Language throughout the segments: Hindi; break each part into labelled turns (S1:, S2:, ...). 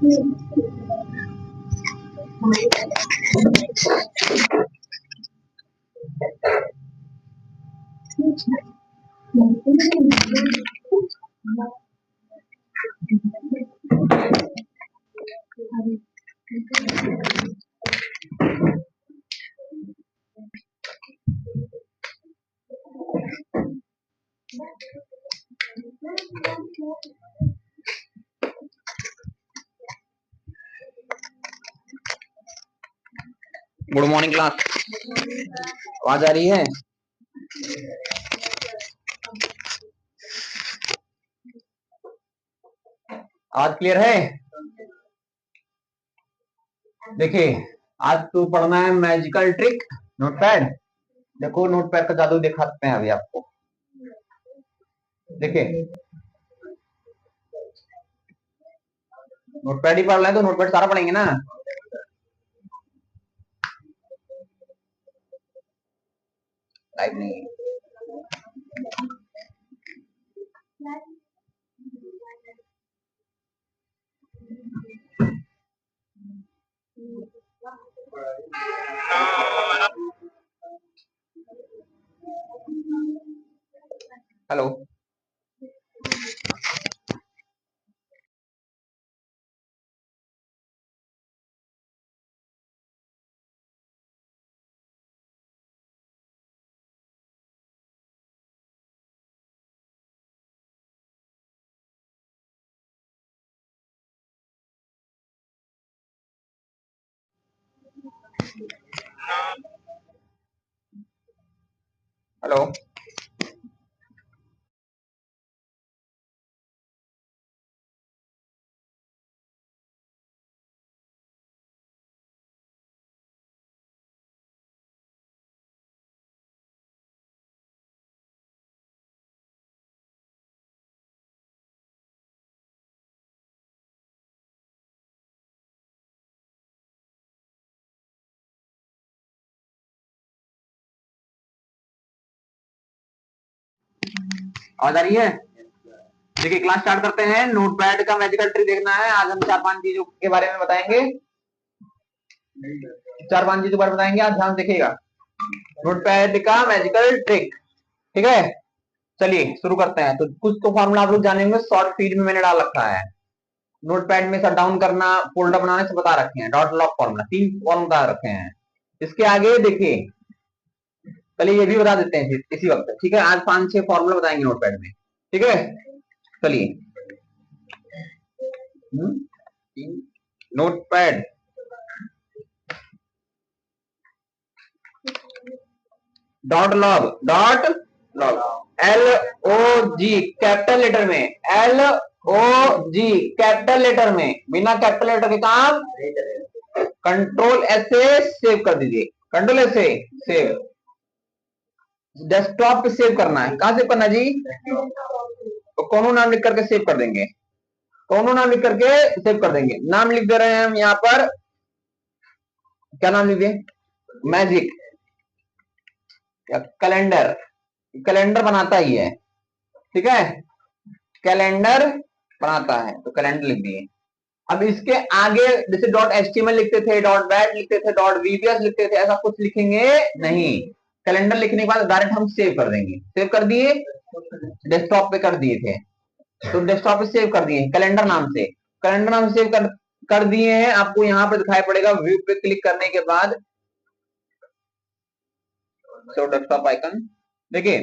S1: गुड मॉर्निंग क्लास, आवाज आ रही है? आज क्लियर है? देखिए, आज तो पढ़ना है मैजिकल ट्रिक नोटपैड। देखो नोटपैड का जादू दिखाते हैं अभी आपको। देखिए नोटपैड ही पढ़ रहे हैं तो नोटपैड सारा पढ़ेंगे ना। लाइव नहीं हेलो हेलो आवाज आ रही है? देखिए क्लास स्टार्ट करते हैं। नोटपैड का मैजिकल ट्रिक देखना है। आज हम 4-5 चीजों के बारे में बताएंगे। 4-5 चीजों के बारे में बताएंगे आज, ध्यान देखिएगा। नोटपैड का मैजिकल ट्रिक, ठीक है। चलिए शुरू करते हैं। तो कुछ तो फॉर्मूला आप लोग जानेंगे, शॉर्ट फीड में मैंने डाल रखा है। नोटपैड में शट डाउन करना, फोल्डर बनाने से बता रखे हैं। डॉट लॉक फॉर्मूला 3 फॉर्म बता रखे हैं। इसके आगे देखिए, चलिए ये भी बता देते हैं इसी वक्त, ठीक है। आज 5-6 फॉर्मूला बताएंगे नोटपैड में, ठीक है। चलिए notepad dot log LOG capital letter में, LOG कैपिटल लेटर में, बिना कैपिटल लेटर के काम। कंट्रोल S से सेव कर दीजिए, कंट्रोल S से सेव। डेस्कटॉप पे सेव करना है। कहां सेव करना जी? तो कोनो नाम लिख करके सेव कर देंगे, कोनो नाम लिख करके सेव कर देंगे। नाम लिख दे रहे हैं हम यहाँ पर, क्या नाम लिख दिए? मैजिक या कैलेंडर। कैलेंडर बनाता ही है, ठीक है। कैलेंडर बनाता है तो कैलेंडर लिख दिए। अब इसके आगे जैसे डॉट HTML लिखते थे, डॉट बैट लिखते थे, डॉट VBS लिखते थे, ऐसा कुछ लिखेंगे नहीं। कैलेंडर लिखने के बाद डायरेक्ट हम सेव कर देंगे। सेव कर दिए, डेस्कटॉप पे कर दिए थे तो डेस्कटॉप पे सेव कर दिए कैलेंडर नाम से। कैलेंडर नाम से सेव कर दिए हैं। आपको यहाँ पे दिखाई पड़ेगा, व्यू पे क्लिक करने के बाद डेस्कटॉप आइकन, देखिए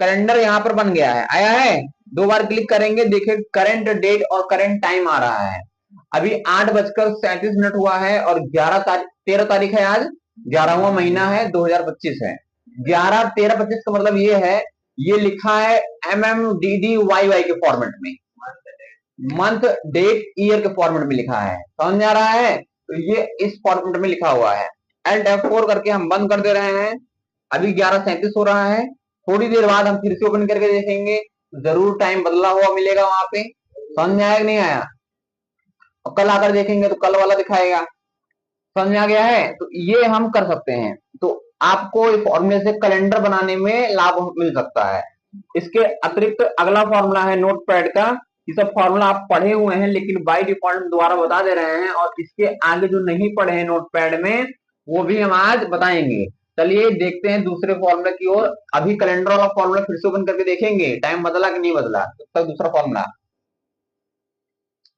S1: कैलेंडर यहाँ पर बन गया है, आया है। 2 बार क्लिक करेंगे, देखिए करंट डेट और करंट टाइम आ रहा है। अभी 8:37 हुआ है और 13 तारीख है आज, 11वां महीना है, 2025 है। 11-13-25 का मतलब ये है, ये लिखा है MMDDYY के फॉर्मेट में, मंथ डेट ईयर के फॉर्मेट में लिखा है। समझ में आ रहा है? तो ये इस फॉर्मेट में लिखा हुआ है। Alt F4 करके हम बंद कर दे रहे हैं। अभी 11:37 हो रहा है। थोड़ी देर बाद हम फिर से ओपन करके देखेंगे, जरूर टाइम बदला हुआ मिलेगा वहां पे। समझ में आया कि नहीं आया? और कल आकर देखेंगे तो कल वाला दिखाएगा। समझ में आ गया है? तो ये हम कर सकते हैं। तो आपको इस फॉर्मूले से कैलेंडर बनाने में लाभ मिल सकता है। इसके अतिरिक्त अगला फॉर्मूला है नोटपैड का, ये सब फॉर्मूला आप पढ़े हुए हैं, लेकिन बाय डिफॉल्ट दोबारा बता दे रहे हैं, और इसके आगे जो नहीं पढ़े हैं नोटपैड में वो भी हम आज बताएंगे। चलिए देखते हैं दूसरे फॉर्मूला की ओर। अभी कैलेंडर वाला फॉर्मूला फिर से ओपन करके देखेंगे टाइम बदला कि नहीं बदला। तब तक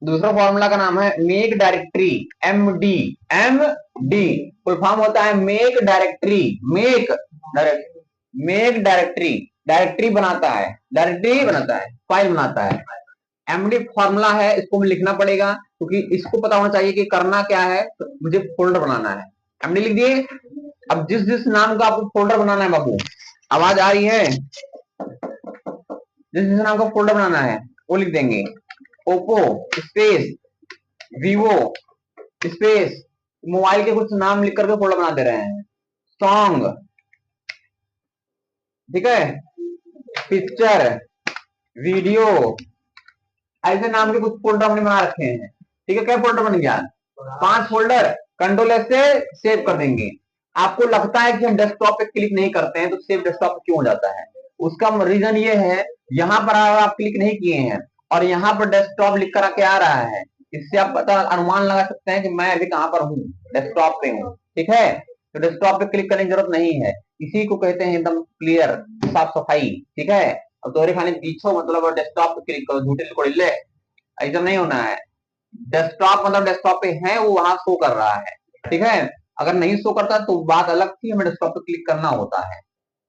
S1: दूसरा फॉर्मूला का नाम है make directory, M D full form होता है make directory. Make directory, directory बनाता है, फाइल बनाता है। एमडी फॉर्मूला है, इसको मुझे लिखना पड़ेगा क्योंकि इसको पता होना चाहिए कि करना क्या है। तो मुझे फोल्डर बनाना है, एमडी लिख दिए। अब जिस जिस नाम का आपको फोल्डर बनाना है बाबू, आवाज आ रही है, जिस जिस नाम का फोल्डर बनाना है वो लिख देंगे। Oppo space Vivo space, mobile के कुछ नाम लिख करके फोल्डर बना दे रहे हैं। सॉन्ग, ठीक है, पिक्चर, वीडियो, ऐसे नाम के कुछ फोल्डर हमने बना रखे हैं। ठीक है, क्या फोल्डर बन गया? 5 फोल्डर। कंट्रोल एस से सेव कर देंगे। आपको लगता है कि हम डेस्कटॉप पे क्लिक नहीं करते हैं तो सेव डेस्कटॉप पे क्यों हो जाता है? उसका रीजन ये है, यहाँ पर आप क्लिक नहीं किए हैं और यहाँ पर डेस्कटॉप लिख कर आके आ रहा है, इससे आप पता अनुमान लगा सकते हैं कि मैं अभी कहाँ पर हूँ, डेस्कटॉप पे हूँ। ठीक है, तो डेस्कटॉप पे क्लिक करने की जरूरत नहीं है। इसी को कहते हैं एकदम क्लियर, साफ सफाई। ठीक है, अब तोरे खाने पीछो मतलब डेस्कटॉप पे क्लिक करो, झूठे ले, ऐसा नहीं होना है। डेस्कटॉप मतलब डेस्कटॉप पे है, वो वहां शो कर रहा है। ठीक है, अगर नहीं शो करता तो बात अलग थी, हमें डेस्कटॉप पे क्लिक करना होता है।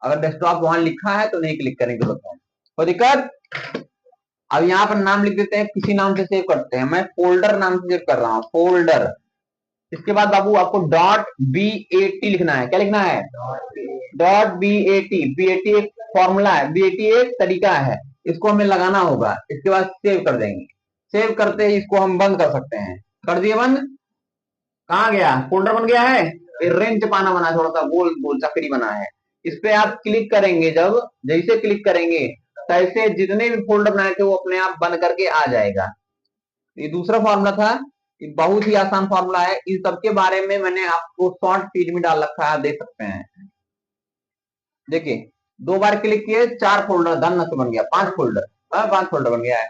S1: अगर डेस्कटॉप वहां लिखा है तो नहीं क्लिक करने की जरूरत है, कोई दिक्कत? अब यहाँ पर नाम लिख देते हैं, किसी नाम से सेव करते हैं। मैं फोल्डर नाम से सेव कर रहा हूँ, फोल्डर। इसके बाद बाबू आपको .bat लिखना है। क्या लिखना है? .bat। bat एक फॉर्मूला है, bat एक तरीका है, इसको हमें लगाना होगा। इसके बाद सेव कर देंगे। सेव करते ही इसको हम बंद कर सकते हैं। कर दिए बंद। कहाँ गया? फोल्डर बन गया है। रेंच पाना बना, थोड़ा सा गोल गोल चक्री बना है। इस पे आप क्लिक करेंगे, जब जैसे क्लिक करेंगे तैसे जितने भी फोल्डर बनाए थे वो अपने आप बंद करके आ जाएगा। ये दूसरा फॉर्मूला था, ये बहुत ही आसान फॉर्मूला है। इस सब के बारे में मैंने आपको शॉर्ट फीड में डाल रखा है, देख सकते हैं। देखिए, 2 बार क्लिक किए, 4 फोल्डर धन से बन गया, 5 फोल्डर। 5 फोल्डर बन गया है,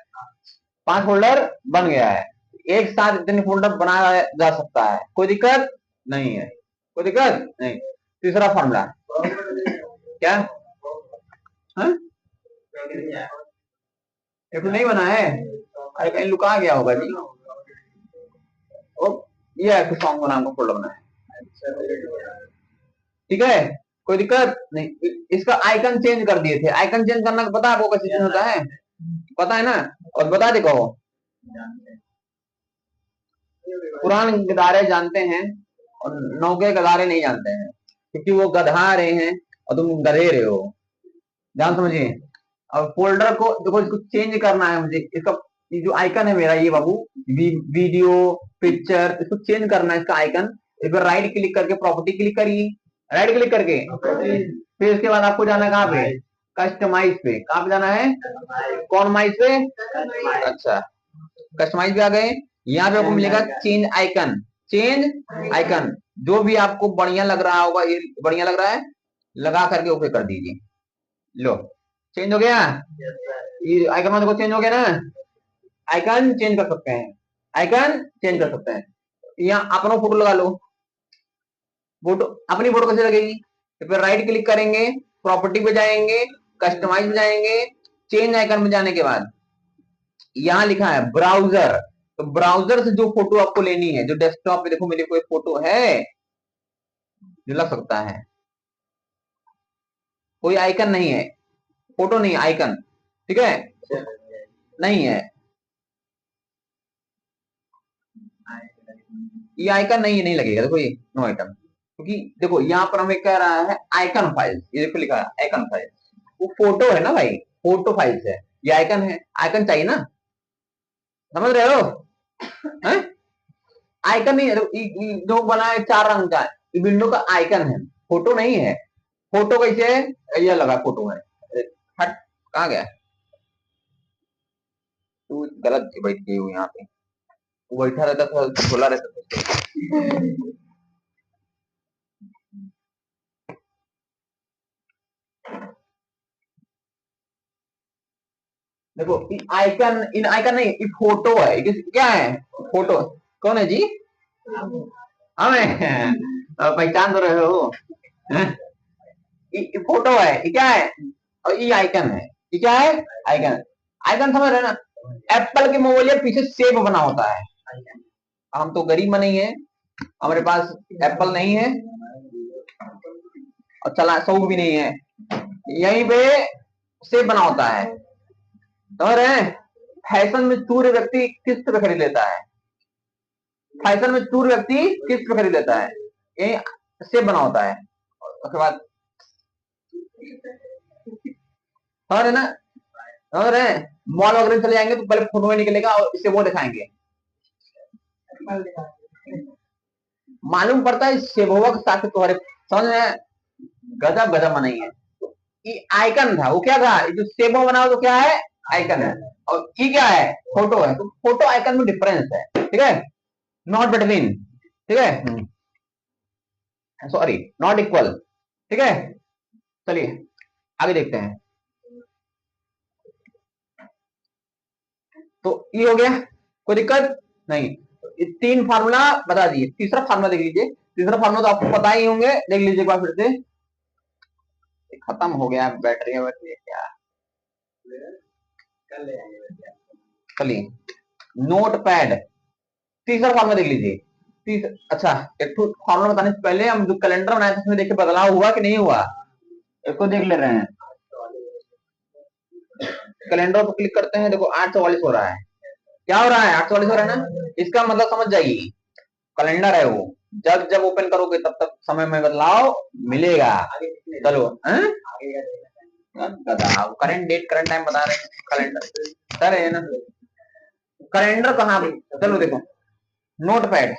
S1: 5 फोल्डर बन गया है। एक साथ इतने फोल्डर बनाया जा सकता है, कोई दिक्कत नहीं है, कोई दिक्कत नहीं। तीसरा फॉर्मूला क्या है? ये तो नहीं बना है, अरे कहीं लुका गया होगा जी। ओ, ये है सॉन्ग नाम का फोल्डर बना है। ठीक है, कोई दिक्कत नहीं। इसका आइकन चेंज कर दिए थे। आइकन चेंज करना पता है आपको कैसे चेंज होता है? पता है ना? और बता दे कहो। पुराने गदारे जानते हैं और नौके गदारे नहीं जानते हैं, क्योंकि वो गधा रहे हैं और तुम गधे रहे हो। ध्यान समझिए। अब फोल्डर को देखो, इसको चेंज करना है मुझे। इसका ये जो आइकन है मेरा, ये बाबू वीडियो पिक्चर, इसको चेंज करना है। इसका आइकन एक बार राइट क्लिक करके प्रॉपर्टी क्लिक करिए, राइट क्लिक करके फिर इसके बाद आपको जाना है कहाँ पे? कस्टमाइज पे। कहाँ पे जाना है? कौन माइज पे? अच्छा, कस्टमाइज पे आ गए। यहाँ पे आपको मिलेगा चेंज आइकन। चेंज आइकन, जो भी आपको बढ़िया लग रहा होगा, ये बढ़िया लग रहा है, लगा करके ओके कर दीजिए। लो, चेंज हो गया। ये आइकन देखो चेंज हो गया ना। आइकन चेंज कर सकते हैं, आइकन चेंज कर सकते हैं। यहाँ अपना फोटो लगा लो। फोटो, अपनी फोटो कैसे लगेगी? तो फिर राइट क्लिक करेंगे, प्रॉपर्टी पे जाएंगे, कस्टमाइज में जाएंगे, चेंज आइकन में जाने के बाद यहाँ लिखा है ब्राउजर। तो ब्राउजर से जो फोटो आपको लेनी है, जो डेस्कटॉप पे देखो मेरी कोई फोटो है जो लग सकता है, कोई आइकन नहीं है, फोटो नहीं, आइकन। ठीक है, नहीं है, ये आइकन नहीं है, नहीं लगेगा। देखो ये नो आइकन, क्योंकि देखो यहाँ पर हमें कह रहा है आइकन फाइल। ये देखो लिखा है आइकन फाइल, वो फोटो है ना भाई, फोटो फाइल्स है, ये आइकन है। आइकन चाहिए ना, समझ रहे हो? आइकन नहीं है जो बना है 4 रंग का, ये विंडो का आइकन है, फोटो नहीं है। फोटो कैसे है? ये लगा फोटो है। हट, कहाँ गया तू? गलत बैठ गई हूँ यहाँ पे, वो बैठा रहता था, खुला रहता था। देखो आइकन, इन आइकन नहीं, ये फोटो है। क्या है? फोटो। कौन है जी? हमें पहचान तो रहे हो? ये फोटो है, ये क्या है? और ये आइकन है। ये क्या है? आइकन। आइकन समझ रहे ना? एप्पल के मोबाइल पीछे सेब बना होता है। हम तो गरीब नहीं है, हमारे पास एप्पल नहीं है और चला शौक भी नहीं है। यहीं पे सेब बना होता है। समझ रहे हैं? फैशन में चूर व्यक्ति किस्त पे खरीद लेता है। फैशन में चूर व्यक्ति किस्त पे खरीद लेता है। यही सेब बना होता है। उसके बाद समझ रहे ना? समझ रहे हैं? मॉल वगैरह चले जाएंगे तो पहले फोटो में निकलेगा और इसे वो दिखाएंगे। मालूम पड़ता है सेबोवा के साथ तुम्हारे। समझ में? गजब गजब बनाई है। ये आइकन था, वो क्या था? जो सेबो बनाओ तो क्या है? आइकन है। और ये क्या है? फोटो है। तो फोटो आइकन में डिफरेंस है, ठीक है? नॉट बिटवीन, ठीक है? सॉरी, नॉट इक्वल, ठीक है? चलिए आगे देखते हैं। तो ये हो गया, कोई दिक्कत नहीं। तीन फार्मूला बता दिए, तीसरा फार्मूला देख लीजिए। तीसरा फार्मूला तो आपको पता ही होंगे, देख लीजिए एक बार फिर से। खत्म हो गया बैटरी बैटरी क्या? चलिए नोट पैड, तीसरा फार्मूला देख लीजिए। अच्छा, एक तो फार्मूला बताने से पहले हम जो कैलेंडर बनाए थे उसमें देखिए बदलाव हुआ कि नहीं हुआ, इसको देख ले रहे हैं। कैलेंडर पर क्लिक करते हैं, देखो 8:44 हो रहा है। क्या हो रहा है? 8:44 हो रहा है ना? इसका मतलब समझ जाइए, कैलेंडर है वो। जब जब ओपन करोगे तब तक समय में बदलाव मिलेगा। चलो करंट डेट करंट टाइम बता रहे हैं कैलेंडर, सर है ना? कैलेंडर कहाँ? चलो देखो, नोट पैड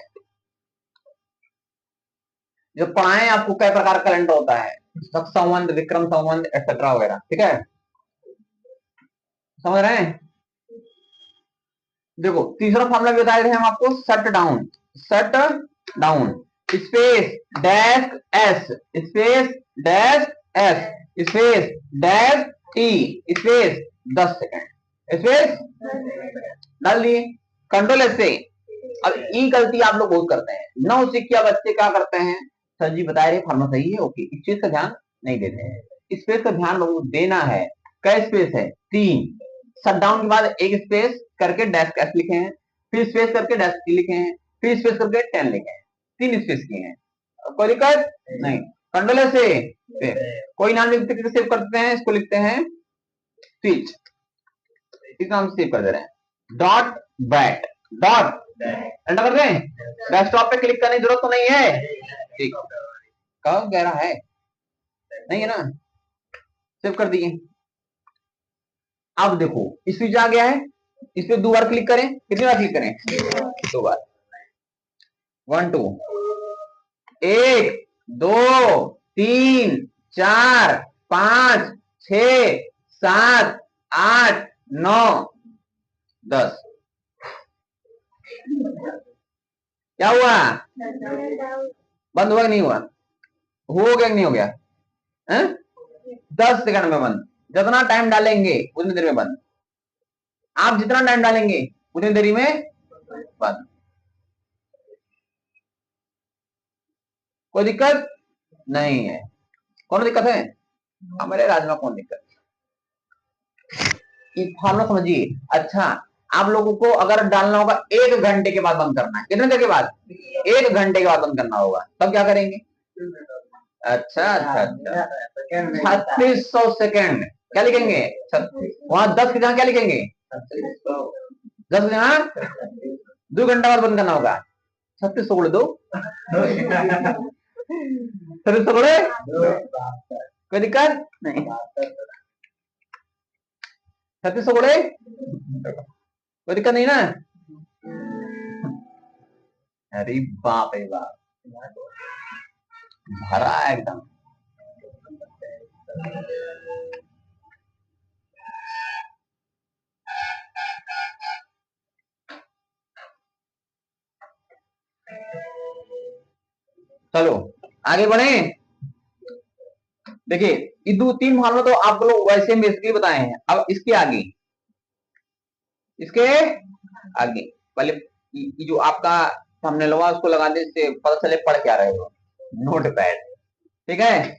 S1: जो पढ़ाए आपको कई प्रकार का कैलेंडर होता है, संवंत, विक्रम संवंत एक्सेट्रा वगैरह, ठीक है? समझ रहे हैं? देखो तीसरा फार्मूला भी बताए थे हम आपको, shut down, shut down space dash S space dash S space dash T space 10 second space डाल दिए, कंट्रोल एस से। अब ये गलती आप लोग बहुत करते हैं, नौसिखिया बच्चे क्या करते हैं, सर जी बता रहे फार्मूला सही है, ओके, इस चीज का ध्यान नहीं देते हैं। स्पेस का ध्यान लोगों को देना है। कै स्पेस है? 3। शट डाउन के बाद एक स्पेस करके डैश एस लिखे हैं, फिर स्पेस करके डैश टी लिखे हैं, फिर स्पेस करके 10 लिखे हैं, 3 स्पेस किए हैं। कोई दिक्कत नहीं, कंट्रोल से कोई नाम लिखते सेव करते हैं, इसको लिखते हैं स्विच, इस नाम से सेव कर दे रहे हैं। डॉट बैट, डॉट एंटर कर दें। डेस्कटॉप पे क्लिक करने की जरूरत तो नहीं है, ठीक? कब कह रहा है? नहीं है ना? सेव कर दिए। अब देखो स्विच आ गया है, इस पे 2 बार क्लिक करें। कितनी बार क्लिक करें? 2 बार। 1 2 1 2 3 4 5 6 7 8 9 10। क्या हुआ? बंद हुआ कि नहीं हुआ? हो गया कि नहीं हो गया? 10 सेकंड में बंद। जितना टाइम डालेंगे उतनी देर में बंद। आप जितना टाइम डालेंगे उतनी देरी में बंद। कोई दिक्कत नहीं है। कौन दिक्कत है? हमारे राजमा कौन दिक्कत? फार्मूला समझिए। अच्छा, आप लोगों को अगर डालना होगा 1 घंटे के बाद बंद करना है। कितने देर के बाद? 1 घंटे के बाद बंद करना होगा, तब क्या करेंगे? अच्छा अच्छा अच्छा, 3600 सेकेंड क्या लिखेंगे? वहां 10 के जहां क्या लिखेंगे? 10 जहां 2 घंटा बाद बंद करना होगा। 3600 गुणे 2, 3600 गुणे, कोई दिक्कत नहीं। 3600 गुणे, कोई दिक्कत नहीं ना? अरे बाप रे बाप, भरा एकदम। चलो आगे बढ़े। देखिए ये 2 3 फार्मूला तो आप लोग वैसे बेसिकली बताए हैं। अब इसके आगे इसके आगे पहले जो आपका थंबनेल हुआ उसको लगा दे, इससे पता चले पढ़ क्या रहे हो। नोट पैड, ठीक है,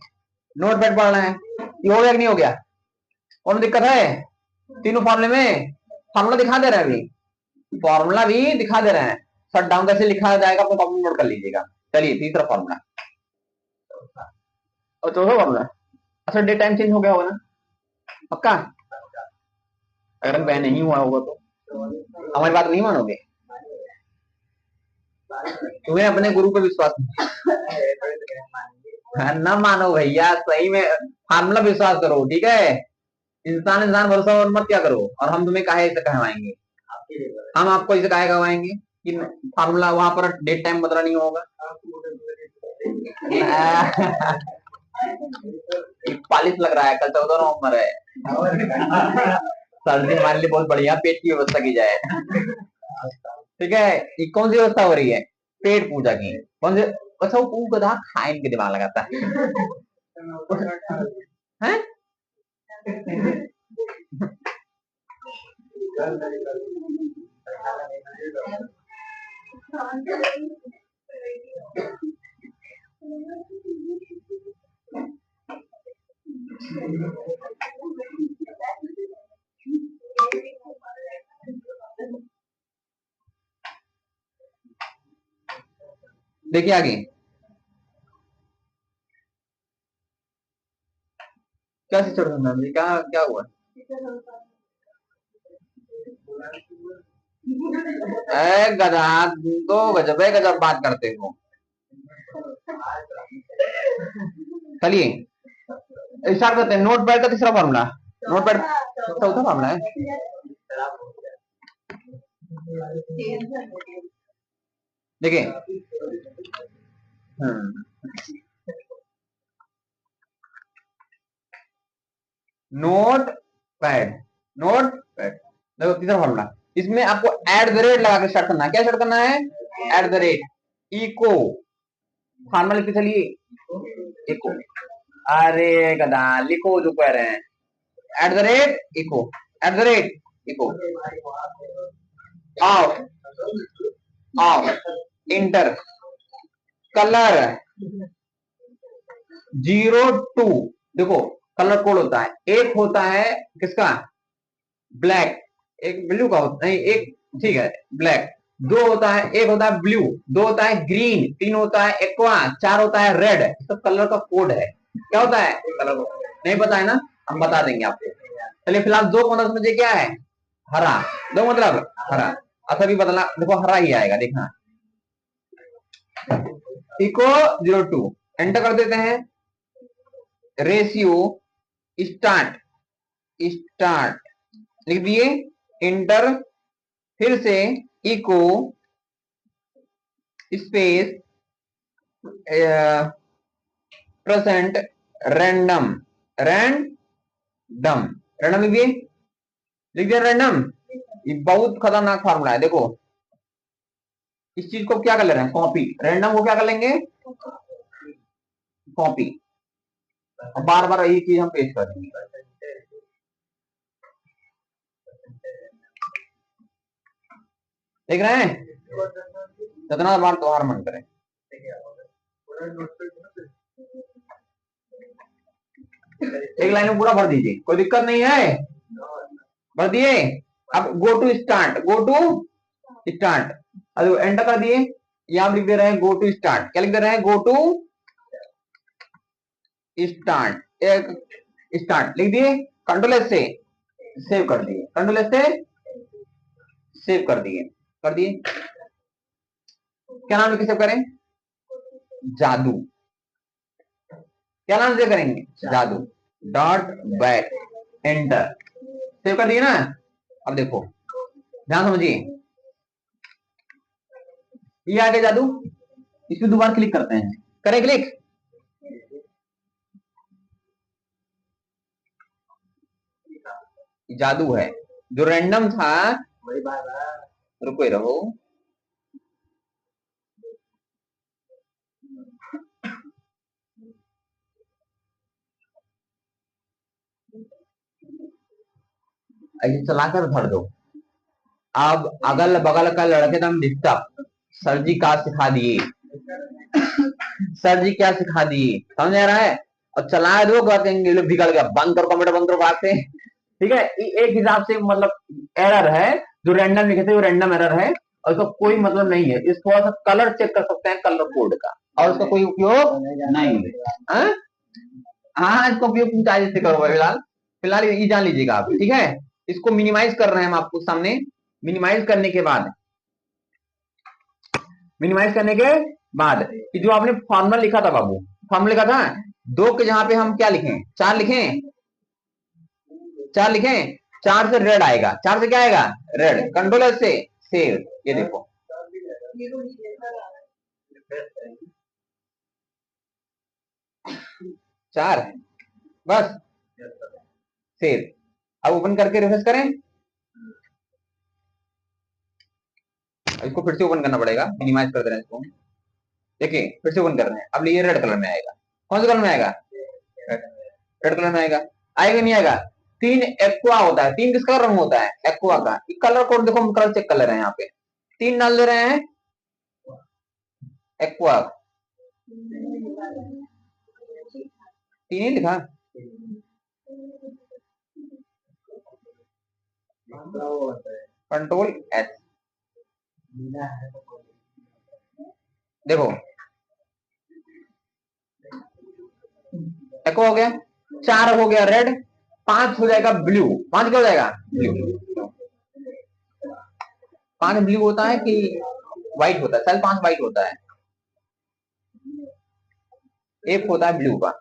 S1: नोट पैड पढ़ रहे हैं। ये हो गया कि नहीं हो गया? कौन दिक्कत है? तीनों फॉर्मूले में फॉर्मूला दिखा दे रहे हैं, अभी फॉर्मूला भी दिखा दे रहे हैं। शट डाउन कैसे लिखा जाएगा अपने कॉपी नोट कर लीजिएगा। चलिए तीसरा फॉर्मूला और चौथा फॉर्मूला। अच्छा डे टाइम चेंज हो गया होगा ना पक्का? अगर वह नहीं हुआ होगा तो हमारी बात नहीं मानोगे? तुम्हें अपने गुरु पे विश्वास नहीं ना मानो भैया, सही में फार्मूला विश्वास करो, ठीक है? इंसान इंसान भरोसा और मत क्या करो। और हम तुम्हें काहे ऐसे कहवाएंगे? हम आपको ऐसे काहे कहवाएंगे कि फार्मूला वहां पर डेट टाइम बदला नहीं होगा? 40 लग रहा है, कल 14 नवंबर है। सर्दी हमारे लिए बहुत बढ़िया, पेट की व्यवस्था की जाए। ठीक है, ये कौन सी व्यवस्था हो रही है? पेट पूजा की। कौन से? अच्छा वो गधा खाए इनके दिमाग लगाता है? देखिए आगे क्या सिचुएशन है, क्या क्या हुआ? ए गधा, तो गजब है, गजब बात करते हो। चलिए स्टार्ट करते हैं। नोट पैड का तीसरा फॉर्मूला, नोट पैड चौथा फॉर्मूला है। देखिए नोट पैड, नोट पैड देखो तीसरा फॉर्मूला। इसमें आपको एट द रेट लगा के स्टार्ट करना है। क्या स्टार्ट करना है? At the rate echo formula लिखते चलिए, इको। अरे गधा लिखो जो कह रहे हैं, at the rate echo, at the rate echo off off enter colour 02। देखो कलर कोड होता है, एक होता है किसका? ब्लैक, एक ब्लू का होता नहीं, एक ठीक है ब्लैक। दो होता है, एक होता है ब्लू, दो होता है ग्रीन, तीन होता है एक्वा, चार होता है रेड। सब कलर का कोड है। क्या होता है कलर कोड? नहीं पता है ना, हम बता देंगे आपको। चलिए फिलहाल दो को मतलब समझिए क्या है? हरा। दो मतलब हरा। अच्छा भी बदला, देखो हरा ही आएगा, देखना इको 02 एंटर कर देते हैं। रेशियो स्टार्ट, स्टार्ट लिख दिए, इंटर, फिर से echo space present random, random, random लिख दिए, लिख दिया रैंडम। ये बहुत खतरनाक फार्मूला है। देखो इस चीज को क्या कर ले रहे हैं? कॉपी। रैंडम को क्या कर लेंगे? कॉपी। और बार बार यही चीज हम पेश कर देंगे। देख रहे हैं? कितना बार त्योहार मन करें। एक लाइन में पूरा भर दीजिए, कोई दिक्कत नहीं है, भर दिए। अब go to start, go to start, अब एंटर कर दिए। यहां लिख दे रहे हैं गो टू स्टार्ट। क्या लिख दे रहे हैं? गो टू स्टार्ट, एक स्टार्ट लिख दिए। कंट्रोल एस से सेव कर दिए, कंट्रोल एस से सेव कर दिए, कर दिए। क्या नाम लिख के सेव करें? जादू। क्या नाम से करेंगे? जादू डॉट बैक, एंटर, सेव कर दिए ना। अब देखो ध्यान समझिए, ये आ गया जादू। इसमें दोबारा क्लिक करते हैं, करें क्लिक। जादू है जो रैंडम था। रुको ही रहो, ऐसे चलाकर भर दो। अब अगल बगल का लड़के दम डिस्टर्ब, सर जी क्या सिखा दिए, सर जी क्या सिखा दिए, समझ आ रहा है। और चलाए दो कहेंगे लोग बिगड़ गया, बंद करो कंप्यूटर, बंद करो भागते हैं। ठीक है, एक हिसाब से मतलब एरर है, जो रैंडम लिखे थे वो रैंडम एरर है, और इसका कोई मतलब नहीं है। इस थोड़ा सा कलर चेक कर सकते हैं कलर कोड का, और उसका कोई उपयोग नहीं है। हाँ, इसका उपयोग तुम चाहे से करो फिलहाल, फिलहाल ये जान लीजिएगा आप। ठीक है, इसको मिनिमाइज कर रहे हैं हम आपको सामने। मिनिमाइज करने के बाद, मिनिमाइज करने के बाद कि जो आपने फॉर्मूला लिखा था बाबू, फॉर्मूला लिखा था 2 के जहां पे हम क्या लिखें, 4 लिखें, 4 लिखें, 4 से रेड आएगा, 4 से क्या आएगा, रेड। कंट्रोल से सेव, ये देखो 4 बस, सेव। अब ओपन करके रिफ्रेश करें, इसको फिर से ओपन करना पड़ेगा, मिनिमाइज कर दे रहे हैं इसको। देखिए फिर से ओपन कर रहे हैं, अब ये रेड कलर में आएगा। कौन से कलर में आएगा, रेड कलर में आएगा। आएगा नहीं आएगा, 3 एक्वा होता है, 3 किसका रंग होता है, एक्वा का। कलर कोड देखो, हम कलर चेक कर ले रहे हैं यहाँ पे, 3 डाल दे रहे हैं एक्वा, 3 ही लिखा, कंट्रोल एस, देखो एक्वा हो गया, 4 हो गया रेड, 5 हो जाएगा ब्लू। 5 क्या हो जाएगा, ब्लू। 5 ब्लू होता है कि व्हाइट होता है, चल 5 व्हाइट होता है, एक होता है ब्लू का,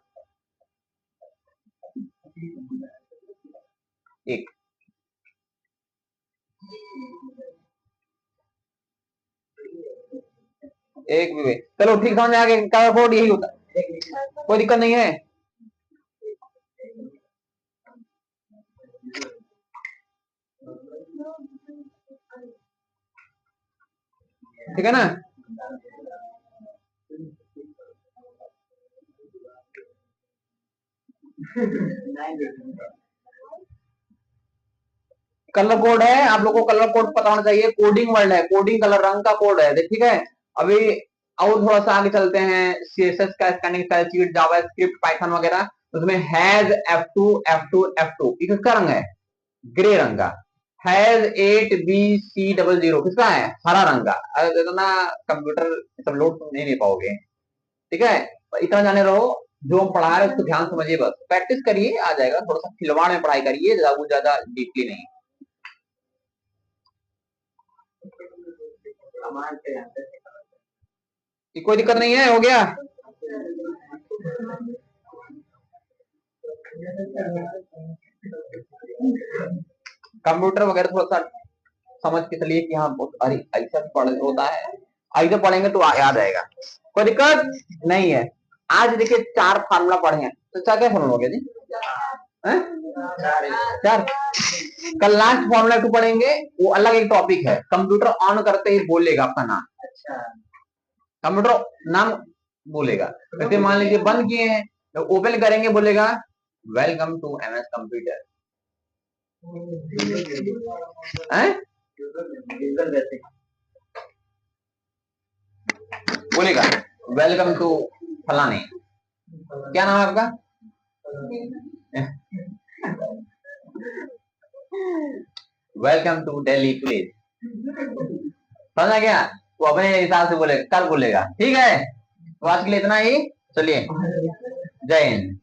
S1: एक। एक भी, चलो ठीक, समझ आ गया, कलर कोड यही होता है, कोई दिक्कत नहीं है। ठीक है ना, कलर कोड है, आप लोगों को कलर कोड पता होना चाहिए। कोडिंग वर्ड है, कोडिंग कलर रंग का कोड है, ठीक है। अभी और थोड़ा सा आगे चलते हैं, सीएसएस का scanning style sheet, JavaScript, Python वगैरह, उसमें हैज F2 F2 F2 किसका रंग है, ग्रे रंग का। हैज 8BC00 किसका है, हरा रंग का। अरे तो ना कंप्यूटर सब लोड नहीं ले पाओगे, ठीक है। इतना जाने रहो, जो हम पढ़ा रहे हैं उसको ध्यान समझिए, बस प्रैक्टिस करिए, आ जाएगा। थोड़ा सा खिलवाड़ में पढ़ाई करिए, ज्यादा डीपली नहीं। कोई दिक्कत नहीं है, हो गया। कंप्यूटर वगैरह थोड़ा सा समझ के चलिए कि हाँ बहुत, अरे ऐसा पढ़ होता है, ऐसे पढ़ेंगे तो याद आएगा, कोई दिक्कत नहीं है। आज देखिए 4 फार्मूला पढ़े हैं, तो क्या क्या फार्मूला हो गया जी, 4। कल लास्ट फॉर्मूला 2 पढ़ेंगे, वो अलग एक टॉपिक है। कंप्यूटर ऑन करते ही बोलेगा आपका नाम, कंप्यूटर नाम बोलेगा। जैसे मान लीजिए बंद किए हैं, तो ओपन करेंगे बोलेगा वेलकम टू MS कंप्यूटर, बोलेगा वेलकम टू फलाने, क्या नाम है आपका, वेलकम टू दिल्ली प्लीज, समझा क्या। वो अपने हिसाब से बोलेगा, कल बोलेगा, ठीक है। तो आज के लिए इतना ही, चलिए, जय हिंद।